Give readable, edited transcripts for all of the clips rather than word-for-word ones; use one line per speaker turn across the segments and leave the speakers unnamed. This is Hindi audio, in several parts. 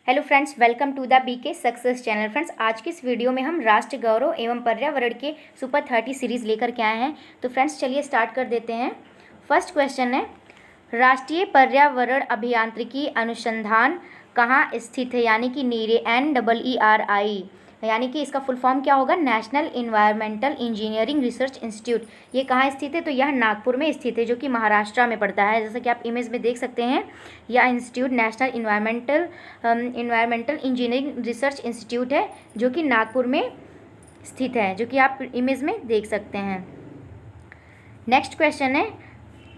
Hello friends, welcome to the BK success channel. Friends, आज की इस वीडियो में हम राष्ट्र गौरव एवं पर्यावरण के सुपर 30 सीरीज़ लेकर के आए हैं। तो फ्रेंड्स चलिए स्टार्ट कर देते हैं। फर्स्ट क्वेश्चन है, राष्ट्रीय पर्यावरण अभियांत्रिकी अनुसंधान कहाँ स्थित है? यानी कि नीरे NEERI, यानी कि इसका फुल फॉर्म क्या होगा? National environmental engineering research institute. ये कहाँ स्थित है? तो यह नागपुर में स्थित है, जो कि महाराष्ट्र में पड़ता है। जैसा कि आप इमेज में देख सकते हैं, यह institute national environmental engineering research institute है, जो कि नागपुर में स्थित है, जो कि आप इमेज में देख सकते हैं। नेक्स्ट क्वेश्चन है,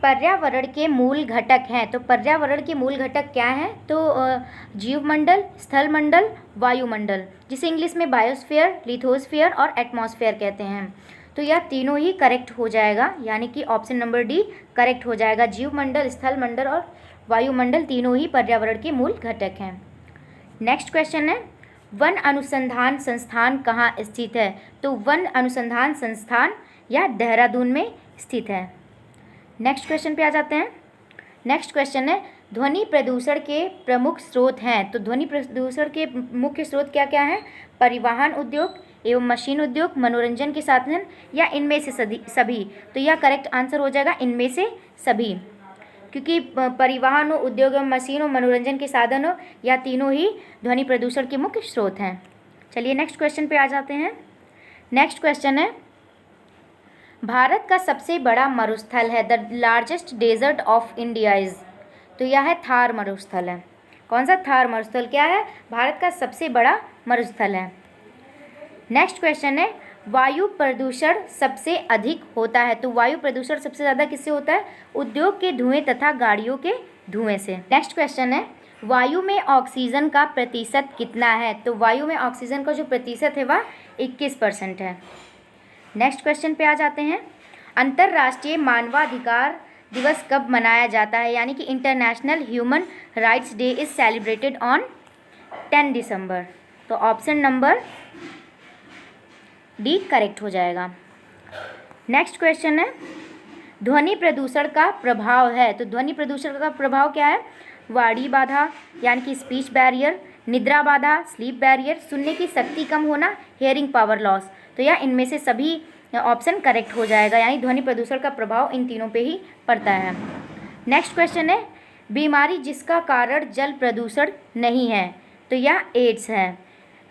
पर्यावरण के मूल घटक हैं। तो पर्यावरण के मूल घटक क्या हैं? तो जीवमंडल, स्थलमंडल, वायुमंडल, जिसे इंग्लिश में बायोस्फीयर, लिथोस्फीयर और एटमॉस्फेयर कहते हैं। तो यह तीनों ही करेक्ट हो जाएगा, यानी कि ऑप्शन नंबर डी करेक्ट हो जाएगा। जीवमंडल, स्थलमंडल और वायुमंडल तीनों ही पर्यावरण के मूल घटक हैं। नेक्स्ट क्वेश्चन है, वन अनुसंधान संस्थान कहाँ स्थित है? तो वन अनुसंधान संस्थान यह देहरादून में स्थित है। नेक्स्ट क्वेश्चन पे आ जाते हैं। नेक्स्ट क्वेश्चन है, ध्वनि प्रदूषण के प्रमुख स्रोत हैं। तो ध्वनि प्रदूषण के मुख्य स्रोत क्या क्या हैं? परिवहन उद्योग एवं मशीन उद्योग, मनोरंजन के साधन, या इनमें से सभी। तो यह करेक्ट आंसर हो जाएगा इनमें से सभी, क्योंकि परिवहन हो, उद्योग एवं मशीन हो, मनोरंजन के साधन हो, या तीनों ही ध्वनि प्रदूषण के मुख्य स्रोत हैं। चलिए नेक्स्ट क्वेश्चन पे आ जाते हैं। नेक्स्ट क्वेश्चन है, भारत का सबसे बड़ा मरुस्थल है। The largest desert of India is. तो यह है थार मरुस्थल है। कौन सा? थार मरुस्थल क्या है? भारत का सबसे बड़ा मरुस्थल है। नेक्स्ट क्वेश्चन है, वायु प्रदूषण सबसे अधिक होता है। तो वायु प्रदूषण सबसे ज़्यादा किससे होता है? उद्योग के धुएं तथा गाड़ियों के धुएं से। नेक्स्ट क्वेश्चन है, वायु में ऑक्सीजन का प्रतिशत कितना है? तो वायु में ऑक्सीजन का जो प्रतिशत है वह 21% है। नेक्स्ट क्वेश्चन पे आ जाते हैं, अंतर्राष्ट्रीय मानवाधिकार दिवस कब मनाया जाता है? यानी कि international human rights day is celebrated on 10 दिसंबर। तो ऑप्शन नंबर डी करेक्ट हो जाएगा। नेक्स्ट क्वेश्चन है, ध्वनि प्रदूषण का प्रभाव है। तो ध्वनि प्रदूषण का प्रभाव क्या है? वाणी बाधा यानी कि स्पीच बैरियर, निद्रा बाधा, स्लीप बैरियर, सुनने की शक्ति कम होना, हेयरिंग पावर लॉस। तो यह इनमें से सभी ऑप्शन करेक्ट हो जाएगा, यानी ध्वनि प्रदूषण का प्रभाव इन तीनों पे ही पड़ता है। नेक्स्ट क्वेश्चन है, बीमारी जिसका कारण जल प्रदूषण नहीं है। तो यह एड्स है।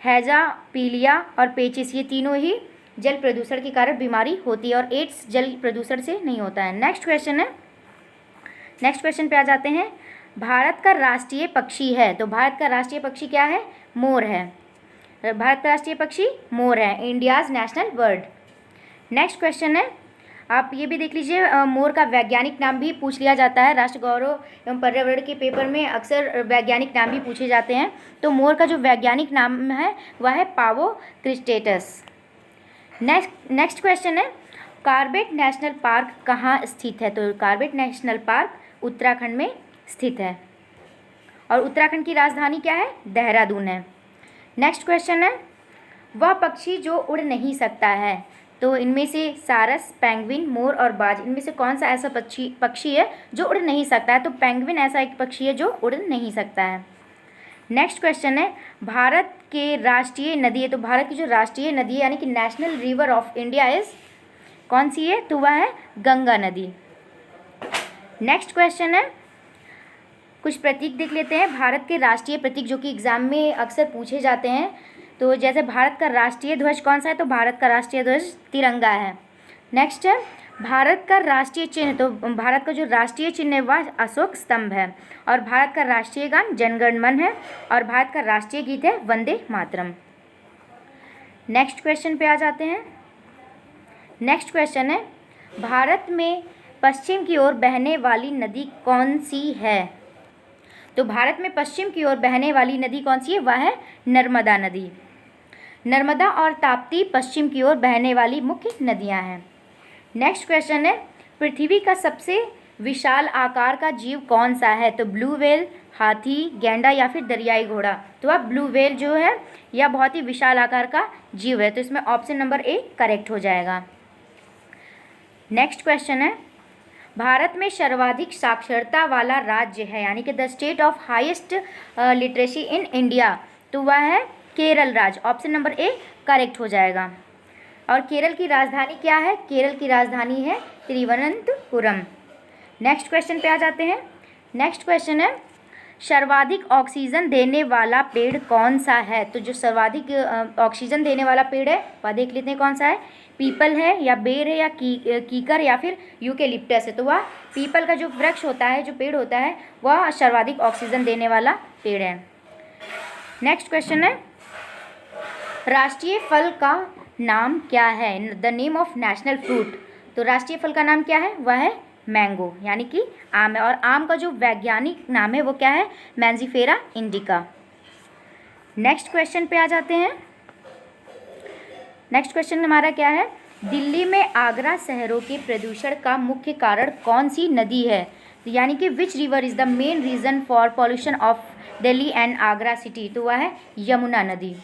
हैजा, पीलिया और पेचिस, ये तीनों ही जल प्रदूषण के कारण बीमारी होती है, और एड्स जल प्रदूषण से नहीं होता है। नेक्स्ट क्वेश्चन है, नेक्स्ट क्वेश्चन पे आ जाते हैं, भारत का राष्ट्रीय पक्षी है। तो भारत का राष्ट्रीय पक्षी क्या है? मोर है। भारत का राष्ट्रीय पक्षी मोर है, India's national bird. Next question है, आप ये भी देख लीजिए, मोर का वैज्ञानिक नाम भी पूछ लिया जाता है। राष्ट्र गौरव एवं पर्यावरण के पेपर में अक्सर वैज्ञानिक नाम भी पूछे जाते हैं। तो मोर का जो वैज्ञानिक नाम है वह है पावो क्रिस्टेटस। नेक्स्ट क्वेश्चन है, कॉर्बेट नेशनल पार्क कहाँ स्थित है? तो कॉर्बेट नेशनल पार्क उत्तराखंड में स्थित है, और उत्तराखंड की राजधानी क्या है? देहरादून है। नेक्स्ट क्वेश्चन है, वह पक्षी जो उड़ नहीं सकता है। तो इनमें से सारस, पेंगुइन, मोर और बाज, इनमें से कौन सा ऐसा पक्षी है जो उड़ नहीं सकता है? तो पेंगुइन ऐसा एक पक्षी है जो उड़ नहीं सकता है। नेक्स्ट क्वेश्चन है, भारत के राष्ट्रीय नदी है। तो भारत की जो राष्ट्रीय नदी है, यानी कि national river of India is कौन सी है? तो वह है गंगा नदी। नेक्स्ट क्वेश्चन है, कुछ प्रतीक देख लेते हैं, भारत के राष्ट्रीय प्रतीक जो कि एग्जाम में अक्सर पूछे जाते हैं। तो जैसे भारत का राष्ट्रीय ध्वज कौन सा है? तो भारत का राष्ट्रीय ध्वज तिरंगा है। नेक्स्ट है, भारत का राष्ट्रीय चिन्ह। तो भारत का जो राष्ट्रीय चिन्ह है वह अशोक स्तंभ है, और भारत का राष्ट्रीय गान जन गण मन है, और भारत का राष्ट्रीय गीत है वंदे मातरम। नेक्स्ट क्वेश्चन पे आ जाते हैं। नेक्स्ट क्वेश्चन है, भारत में पश्चिम की ओर बहने वाली नदी कौन सी है? तो भारत में पश्चिम की ओर बहने वाली नदी कौन सी है? वह है नर्मदा नदी। नर्मदा और ताप्ती पश्चिम की ओर बहने वाली मुख्य नदियां हैं। नेक्स्ट क्वेश्चन है, पृथ्वी का सबसे विशाल आकार का जीव कौन सा है? तो ब्लू व्हेल, हाथी, गैंडा या फिर दरियाई घोड़ा। तो अब ब्लू व्हेल जो है यह बहुत ही विशाल आकार का जीव है, तो इसमें ऑप्शन नंबर ए करेक्ट हो जाएगा। नेक्स्ट क्वेश्चन है, भारत में सर्वाधिक साक्षरता वाला राज्य है, यानी कि the state of highest literacy in India, तो वह है केरल राज्य। ऑप्शन नंबर ए करेक्ट हो जाएगा। और केरल की राजधानी क्या है? केरल की राजधानी है तिरुवनंतपुरम। नेक्स्ट क्वेश्चन पे आ जाते हैं। नेक्स्ट क्वेश्चन है सर्वाधिक ऑक्सीजन देने वाला पेड़ कौन सा है? तो जो सर्वाधिक ऑक्सीजन देने वाला पेड़ है वह देख लेते हैं कौन सा है। पीपल है या बेर है या कीकर या फिर यूकेलिप्टस है? तो वह पीपल का जो वृक्ष होता है, जो पेड़ होता है, वह सर्वाधिक ऑक्सीजन देने वाला पेड़ है। नेक्स्ट क्वेश्चन है राष्ट्रीय फल का नाम क्या है? The name of national fruit. तो राष्ट्रीय फल का नाम क्या है? वह है मैंगो, यानी कि आम है। और आम का जो वैज्ञानिक नाम है वो क्या है? Mangifera indica. नेक्स्ट क्वेश्चन पे आ जाते हैं। नेक्स्ट क्वेश्चन हमारा क्या है? दिल्ली में आगरा शहरों के प्रदूषण का मुख्य कारण कौन सी नदी है? यानी कि which river is the main reason for pollution of Delhi and Agra city? तो वह है यमुना नदी।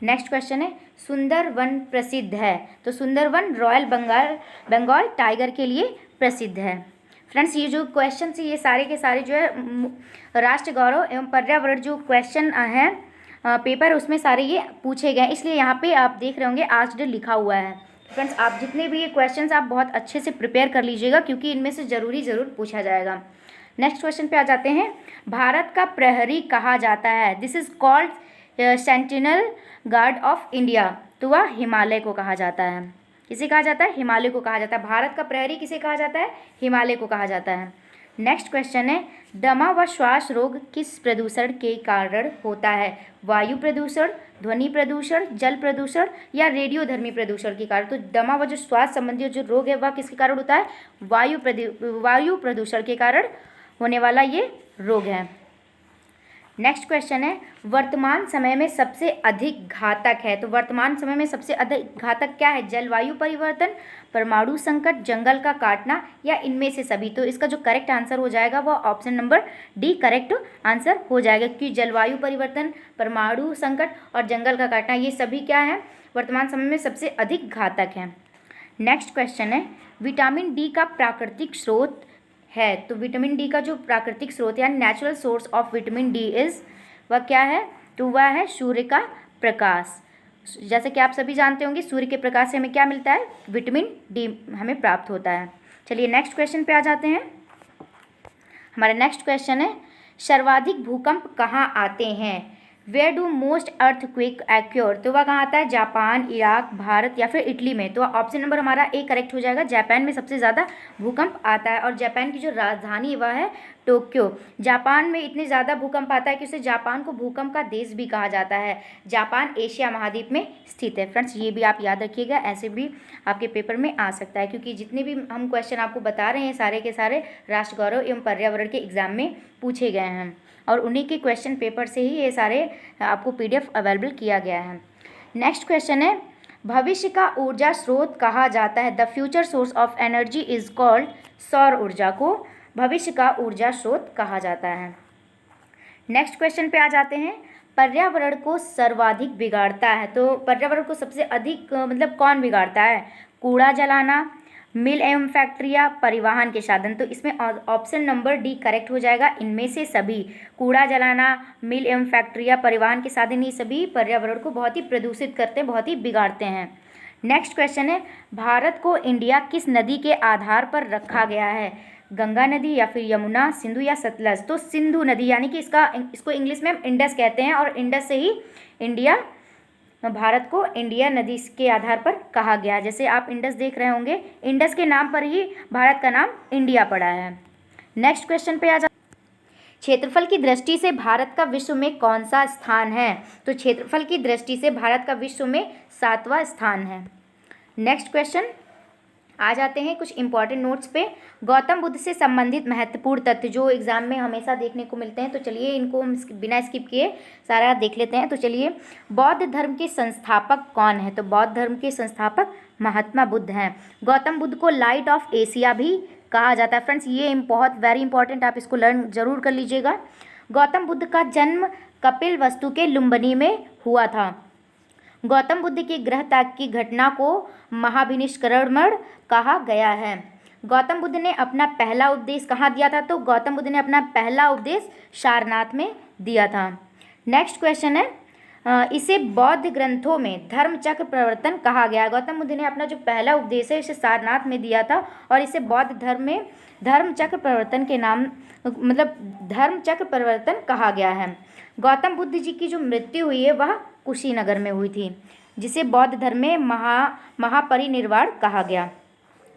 नेक्स्ट क्वेश्चन है सुंदरवन प्रसिद्ध है? तो सुंदरवन रॉयल बंगाल टाइगर के लिए प्रसिद्ध है। फ्रेंड्स, ये जो क्वेश्चन है ये सारे के सारे जो है राष्ट्र गौरव एवं पर्यावरण जो क्वेश्चन हैं पेपर उसमें सारे ये पूछे गए, इसलिए यहाँ पे आप देख रहे होंगे आस्क्ड लिखा हुआ है। फ्रेंड्स, आप जितने भी ये क्वेश्चंस आप बहुत अच्छे से प्रिपेयर कर लीजिएगा क्योंकि इनमें से ज़रूर पूछा जाएगा। नेक्स्ट क्वेश्चन पे आ जाते हैं। भारत का प्रहरी कहा जाता है? This is called sentinel guard of India. तो वह हिमालय को कहा जाता है। किसे कहा जाता है? हिमालय को कहा जाता है। भारत का प्रहरी किसे कहा जाता है? हिमालय को कहा जाता है। नेक्स्ट क्वेश्चन है दमा व श्वास रोग किस प्रदूषण के कारण होता है? वायु प्रदूषण, ध्वनि प्रदूषण, जल प्रदूषण या रेडियोधर्मी प्रदूषण के कारण? तो दमा व जो श्वास संबंधी जो रोग है वह किसके कारण होता है? वायु प्रदूषण के कारण होने वाला ये रोग है। नेक्स्ट क्वेश्चन है वर्तमान समय में सबसे अधिक घातक है? तो वर्तमान समय में सबसे अधिक घातक क्या है? जलवायु परिवर्तन, परमाणु संकट, जंगल का काटना या इनमें से सभी? तो इसका जो करेक्ट आंसर हो जाएगा वो option number D correct answer हो जाएगा क्योंकि जलवायु परिवर्तन, परमाणु संकट और जंगल का काटना ये सभी क्या है? वर्तमान समय में सबसे अधिक घातक हैं। नेक्स्ट क्वेश्चन है विटामिन डी का प्राकृतिक स्रोत है? तो विटामिन डी का जो प्राकृतिक स्रोत यानी natural source of vitamin D is वह क्या है? तो वह है सूर्य का प्रकाश। जैसे कि आप सभी जानते होंगे सूर्य के प्रकाश से हमें क्या मिलता है? विटामिन डी हमें प्राप्त होता है। चलिए नेक्स्ट क्वेश्चन पे आ जाते हैं। हमारा नेक्स्ट क्वेश्चन है सर्वाधिक भूकंप कहाँ आते हैं? Where do most earthquake occur? तो वह कहाँ आता है? जापान, इराक, भारत या फिर इटली में? तो ऑप्शन नंबर हमारा ए करेक्ट हो जाएगा। जापान में सबसे ज़्यादा भूकंप आता है और जापान की जो राजधानी है वह है टोक्यो। जापान में इतने ज़्यादा भूकंप आता है कि उसे जापान को भूकंप का देश भी कहा जाता है। जापान एशिया महाद्वीप में स्थित है। फ्रेंड्स, ये भी आप याद रखिएगा, ऐसे भी आपके पेपर में आ सकता है क्योंकि जितने भी हम क्वेश्चन आपको बता रहे हैं सारे के सारे राष्ट्र गौरव एवं पर्यावरण के एग्जाम में पूछे गए हैं और उन्हीं के क्वेश्चन पेपर से ही ये सारे आपको PDF अवेलेबल किया गया है। नेक्स्ट क्वेश्चन है भविष्य का ऊर्जा स्रोत कहा जाता है? The future source of energy is called? सौर ऊर्जा को भविष्य का ऊर्जा स्रोत कहा जाता है। नेक्स्ट क्वेश्चन पे आ जाते हैं पर्यावरण को सर्वाधिक बिगाड़ता है? तो पर्यावरण को सबसे अधिक मतलब कौन बिगाड़ता है? कूड़ा जलाना, मिल एवं फैक्ट्रियाँ, परिवहन के साधन? तो इसमें ऑप्शन नंबर डी करेक्ट हो जाएगा। इनमें से सभी कूड़ा जलाना, मिल एवं फैक्ट्रियाँ, परिवहन के साधन ये सभी पर्यावरण को बहुत ही प्रदूषित करते हैं, बहुत ही बिगाड़ते हैं। नेक्स्ट क्वेश्चन है भारत को इंडिया किस नदी के आधार पर रखा गया है? गंगा नदी या फिर यमुना, सिंधु या सतलज? तो सिंधु नदी, यानी कि इसको इंग्लिश में हम इंडस कहते हैं और इंडस से ही इंडिया भारत को इंडिया नदी के आधार पर कहा गया। जैसे आप इंडस देख रहे होंगे, इंडस के नाम पर ही भारत का नाम इंडिया पड़ा है। नेक्स्ट क्वेश्चन पे आ जा क्षेत्रफल की दृष्टि से भारत का विश्व में कौन सा स्थान है? तो क्षेत्रफल की दृष्टि से भारत का विश्व में 7वां स्थान है। नेक्स्ट क्वेश्चन आ जाते हैं कुछ इंपॉर्टेंट नोट्स पे। गौतम बुद्ध से संबंधित महत्वपूर्ण तथ्य जो एग्जाम में हमेशा देखने को मिलते हैं, तो चलिए इनको हम बिना स्किप किए सारा देख लेते हैं। तो चलिए बौद्ध धर्म के संस्थापक कौन है? तो बौद्ध धर्म के संस्थापक महात्मा बुद्ध हैं। गौतम बुद्ध को लाइट ऑफ एशिया भी कहा जाता है। फ्रेंड्स, ये बहुत वेरी इंपॉर्टेंट, आप इसको लर्न जरूर कर लीजिएगा। गौतम बुद्ध का जन्म कपिलवस्तु के लुम्बिनी में हुआ था। गौतम बुद्ध के गृह त्याग की घटना को महाभिनिष्क्रमण कहा गया है। गौतम बुद्ध ने अपना पहला उपदेश कहाँ दिया था? तो गौतम बुद्ध ने अपना पहला उपदेश सारनाथ में दिया था। नेक्स्ट क्वेश्चन है, इसे बौद्ध ग्रंथों में धर्मचक्र प्रवर्तन कहा गया है। गौतम बुद्ध ने अपना जो पहला उपदेश है इसे सारनाथ में दिया था और इसे बौद्ध धर्म में धर्मचक्र प्रवर्तन के नाम मतलब धर्मचक्र प्रवर्तन कहा गया है। गौतम बुद्ध जी की जो मृत्यु हुई है वह कुशीनगर में हुई थी, जिसे बौद्ध धर्म में महापरिनिर्वाण कहा गया।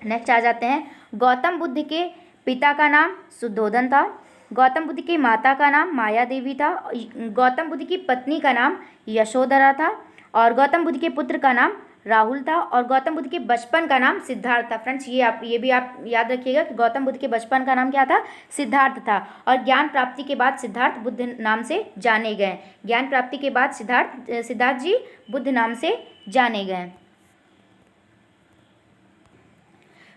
नेक्स्ट आ जाते हैं, गौतम बुद्ध के पिता का नाम शुद्धोधन था। गौतम बुद्ध की माता का नाम माया देवी था। गौतम बुद्ध की पत्नी का नाम यशोधरा था और गौतम बुद्ध के पुत्र का नाम राहुल था और गौतम बुद्ध के बचपन का नाम सिद्धार्थ था। फ्रेंड्स ये भी आप याद रखिएगा कि गौतम बुद्ध के बचपन का नाम क्या था? सिद्धार्थ था। और ज्ञान प्राप्ति के बाद सिद्धार्थ बुद्ध नाम से जाने गए। ज्ञान प्राप्ति के बाद सिद्धार्थ जी बुद्ध नाम से जाने गए।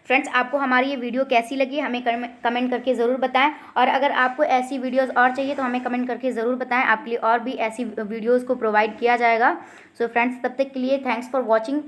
फ्रेंड्स, आपको हमारी ये वीडियो कैसी लगी हमें कमेंट करके ज़रूर बताएं और अगर आपको ऐसी वीडियोस और चाहिए तो हमें कमेंट करके ज़रूर बताएं। आपके लिए और भी ऐसी वीडियोस को प्रोवाइड किया जाएगा। सो फ्रेंड्स, तब तक के लिए थैंक्स फॉर वॉचिंग